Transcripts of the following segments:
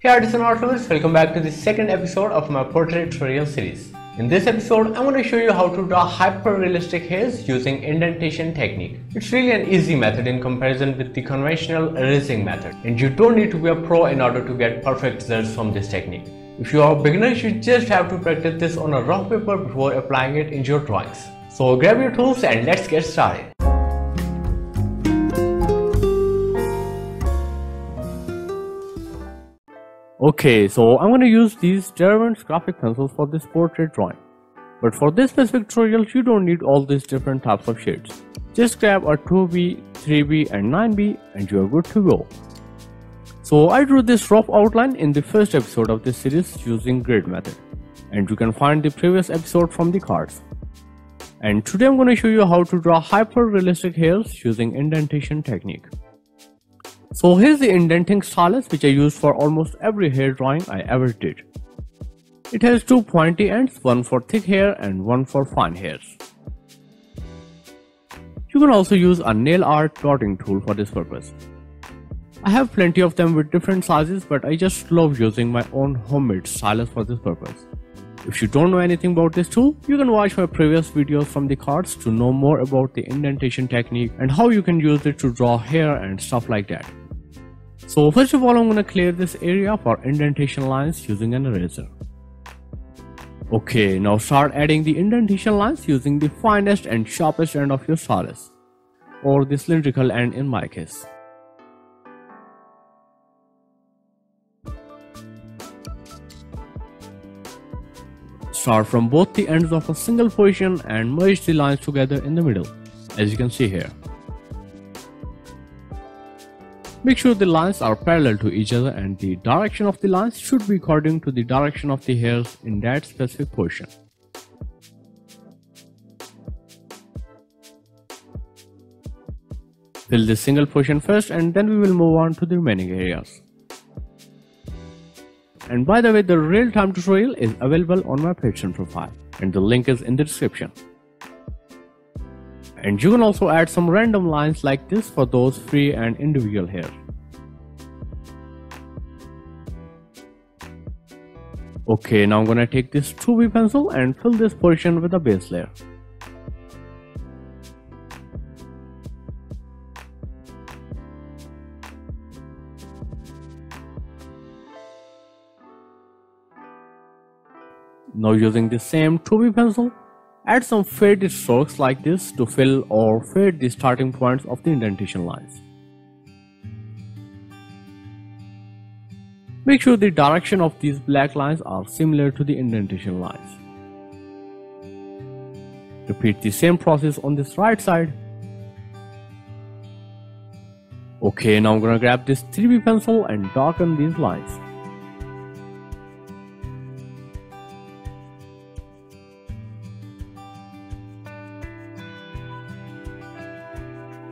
Hey artists and art lovers, welcome back to the second episode of my portrait tutorial series. In this episode, I'm going to show you how to draw hyper-realistic hairs using indentation technique. It's really an easy method in comparison with the conventional erasing method, and you don't need to be a pro in order to get perfect results from this technique. If you are a beginner, you just have to practice this on a rough paper before applying it in your drawings. So grab your tools and let's get started. Okay, so I'm going to use these Derwent's graphic pencils for this portrait drawing. But for this specific tutorial, you don't need all these different types of shades. Just grab a 2B, 3B and 9B and you are good to go. So I drew this rough outline in the first episode of this series using grid method. And you can find the previous episode from the cards. And today I'm going to show you how to draw hyper-realistic hairs using indentation technique. So here's the indenting stylus which I used for almost every hair drawing I ever did. It has two pointy ends, one for thick hair and one for fine hairs. You can also use a nail art dotting tool for this purpose. I have plenty of them with different sizes, but I just love using my own homemade stylus for this purpose. If you don't know anything about this tool, you can watch my previous videos from the cards to know more about the indentation technique and how you can use it to draw hair and stuff like that. So first of all, I'm going to clear this area for indentation lines using an eraser. Okay, now start adding the indentation lines using the finest and sharpest end of your stylus, or the cylindrical end in my case. Start from both the ends of a single position and merge the lines together in the middle, as you can see here. Make sure the lines are parallel to each other and the direction of the lines should be according to the direction of the hairs in that specific position. Fill this single portion first and then we will move on to the remaining areas. And by the way, the real-time tutorial is available on my Patreon profile and the link is in the description. And you can also add some random lines like this for those free and individual hairs. Okay, now I'm gonna take this 2B pencil and fill this portion with a base layer. Now using the same 2B pencil, add some faded strokes like this to fill or fade the starting points of the indentation lines. Make sure the direction of these black lines are similar to the indentation lines. Repeat the same process on this right side. Okay, now I'm gonna grab this 3B pencil and darken these lines.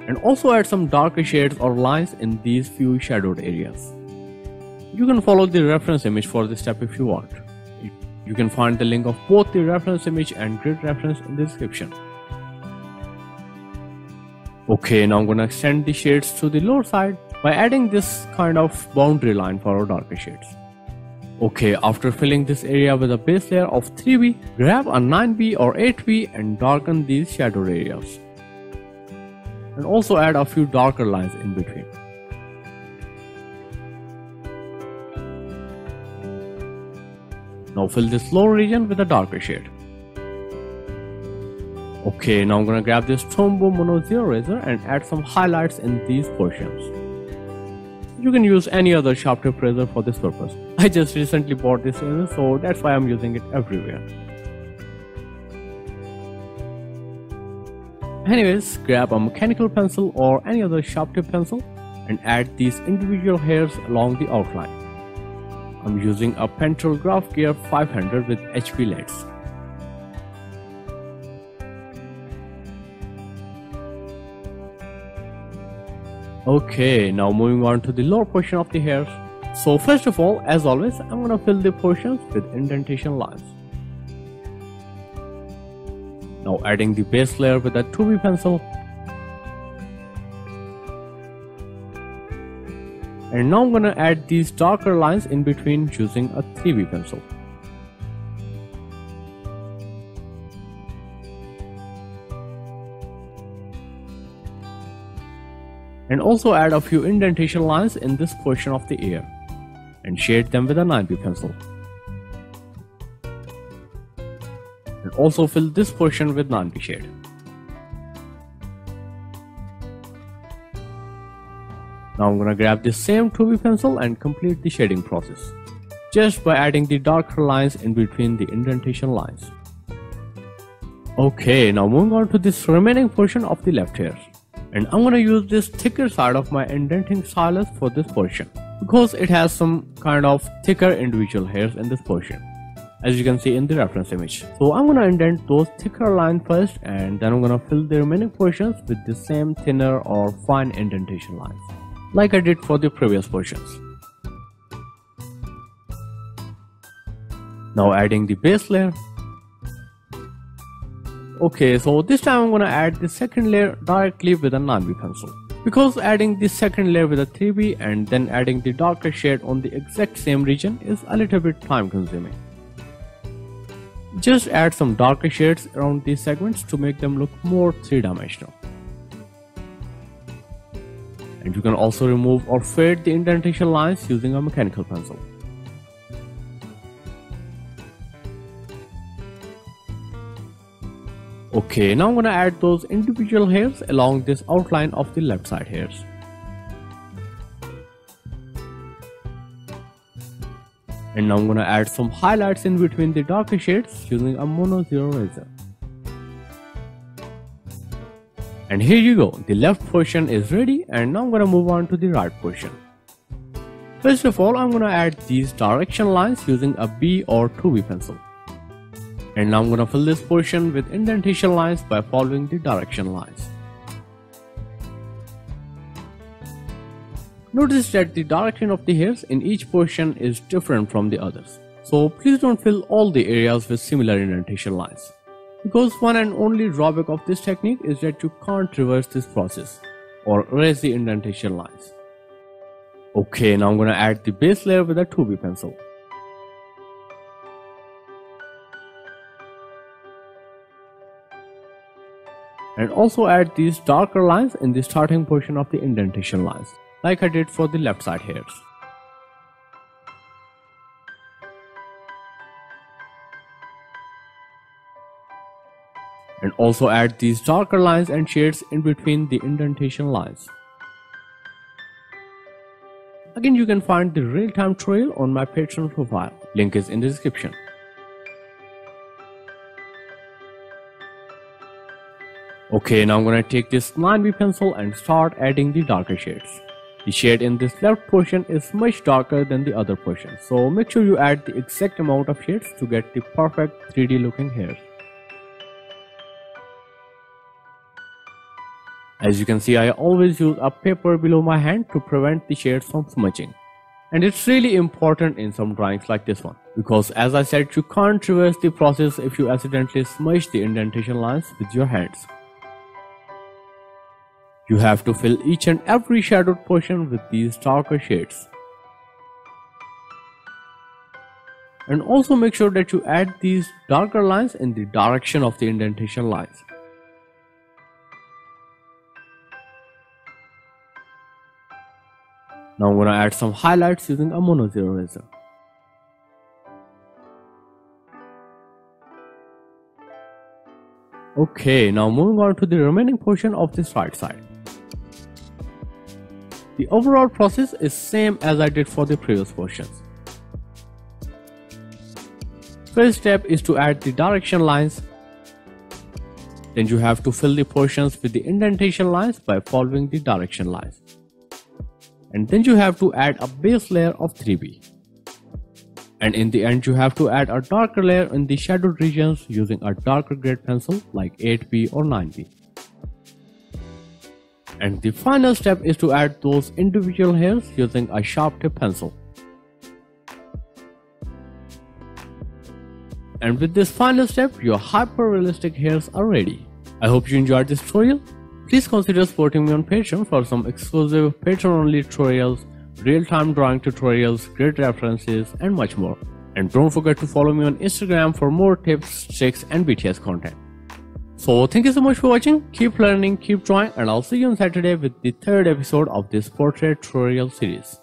And also add some darker shades or lines in these few shadowed areas. You can follow the reference image for this step if you want. You can find the link of both the reference image and grid reference in the description. Okay, now I'm gonna extend the shades to the lower side by adding this kind of boundary line for our darker shades. Okay, after filling this area with a base layer of 3B, grab a 9B or 8B and darken these shadowed areas. And also add a few darker lines in between. Now fill this lower region with a darker shade. Okay, now I'm gonna grab this Tombow Mono Zero razor and add some highlights in these portions. You can use any other sharp tip razor for this purpose. I just recently bought this razor, so that's why I'm using it everywhere. Anyways, grab a mechanical pencil or any other sharp tip pencil and add these individual hairs along the outline. I'm using a Pentel Graph Gear 500 with HP LEDs. Okay, now moving on to the lower portion of the hairs. So first of all, as always, I'm gonna fill the portions with indentation lines. Now adding the base layer with a 2B pencil. And now I'm gonna add these darker lines in between using a 3B pencil. And also add a few indentation lines in this portion of the ear and shade them with a 9B pencil. And also fill this portion with 9B shade. Now I'm gonna grab this same 2B pencil and complete the shading process, just by adding the darker lines in between the indentation lines. Okay, now moving on to this remaining portion of the left ear. And I'm gonna use this thicker side of my indenting stylus for this portion, because it has some kind of thicker individual hairs in this portion, as you can see in the reference image. So I'm gonna indent those thicker lines first, and then I'm gonna fill the remaining portions with the same thinner or fine indentation lines, like I did for the previous portions. Now adding the base layer. Okay, so this time I'm gonna add the second layer directly with a 9B pencil, because adding the second layer with a 3B and then adding the darker shade on the exact same region is a little bit time consuming. Just add some darker shades around these segments to make them look more three-dimensional. And you can also remove or fade the indentation lines using a mechanical pencil. Okay, now I'm gonna add those individual hairs along this outline of the left side hairs. And now I'm gonna add some highlights in between the darker shades using a mono zero razor. And here you go, the left portion is ready, and now I'm gonna move on to the right portion. First of all, I'm gonna add these direction lines using a B or 2B pencil. And now I'm gonna fill this portion with indentation lines by following the direction lines. Notice that the direction of the hairs in each portion is different from the others. So please don't fill all the areas with similar indentation lines, because one and only drawback of this technique is that you can't reverse this process or erase the indentation lines. Okay, now I'm gonna add the base layer with a 2B pencil. And also add these darker lines in the starting portion of the indentation lines, like I did for the left side hairs. And also add these darker lines and shades in between the indentation lines. Again, you can find the real-time tutorial on my Patreon profile, link is in the description. Okay, now I'm gonna take this 9B pencil and start adding the darker shades. The shade in this left portion is much darker than the other portion, so make sure you add the exact amount of shades to get the perfect 3D looking hairs. As you can see, I always use a paper below my hand to prevent the shades from smudging. And it's really important in some drawings like this one, because as I said, you can't reverse the process if you accidentally smudge the indentation lines with your hands. You have to fill each and every shadowed portion with these darker shades. And also make sure that you add these darker lines in the direction of the indentation lines. Now I'm gonna add some highlights using a mono zero razor. Okay, now moving on to the remaining portion of this right side. The overall process is same as I did for the previous portions. First step is to add the direction lines. Then you have to fill the portions with the indentation lines by following the direction lines. And then you have to add a base layer of 3B. And in the end, you have to add a darker layer in the shadowed regions using a darker grade pencil like 8B or 9B. And the final step is to add those individual hairs using a sharp tip pencil. And with this final step, your hyper realistic hairs are ready. I hope you enjoyed this tutorial. Please consider supporting me on Patreon for some exclusive Patreon only tutorials real-time drawing tutorials, great references, and much more. And don't forget to follow me on Instagram for more tips, tricks, and BTS content. So thank you so much for watching. Keep learning, keep drawing, and I'll see you on Saturday with the third episode of this portrait tutorial series.